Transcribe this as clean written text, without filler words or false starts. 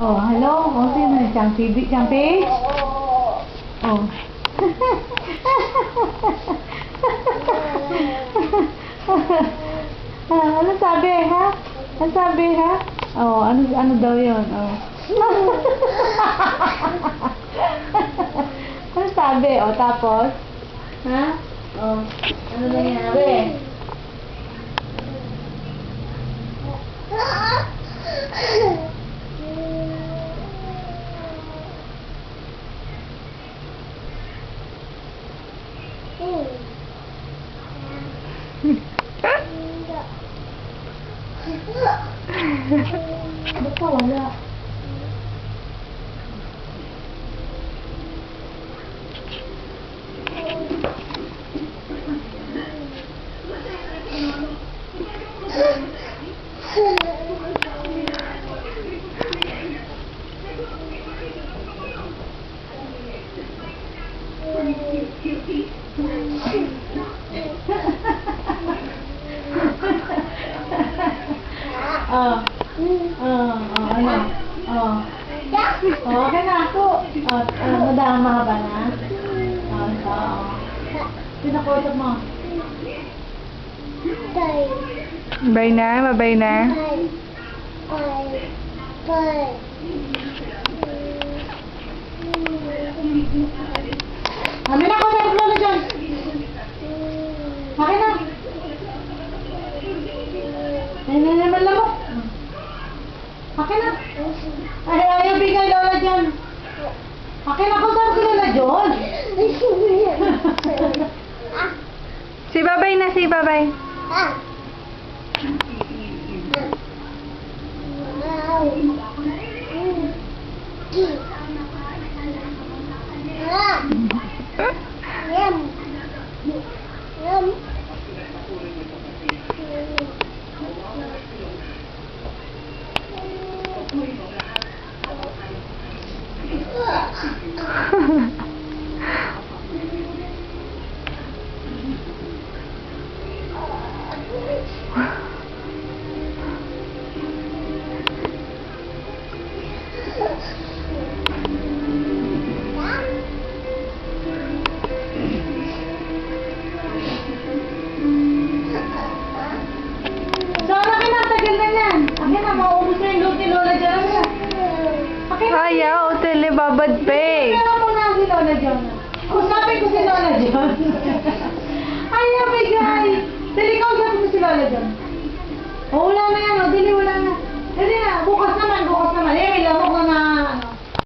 Oh, hello? Oh, sino yun? Champi? Oh. Ano sabi, ha? Ano sabi, ha? Oh, ano daw yun? Oh. Ano sabi? Oh, tapos? Ha? Oh, ano nangyari? Ba't ka wala? Oh. Ano? Oh. Oh, okay na ako. Madama ka ba na? Pinakusap mo. Bye na, mabay na. Amin ako na ulo na dyan. Akin na. Ay, naman lang mo. Akin na. Ay, ayaw bigay lola dyan. Akin ako saan si lola dyan. Si babay na, si babay. Maubos na yung loot ni Lola dyan. Ayaw, telebabad pa eh. Kaya mo na si Lola dyan. Usapin ko si Lola dyan. Ayaw, bigay. Dali ka, usapin ko si Lola dyan. O, wala na yan. O, dali, wala na. Dali na, bukas naman. Eh, may lamok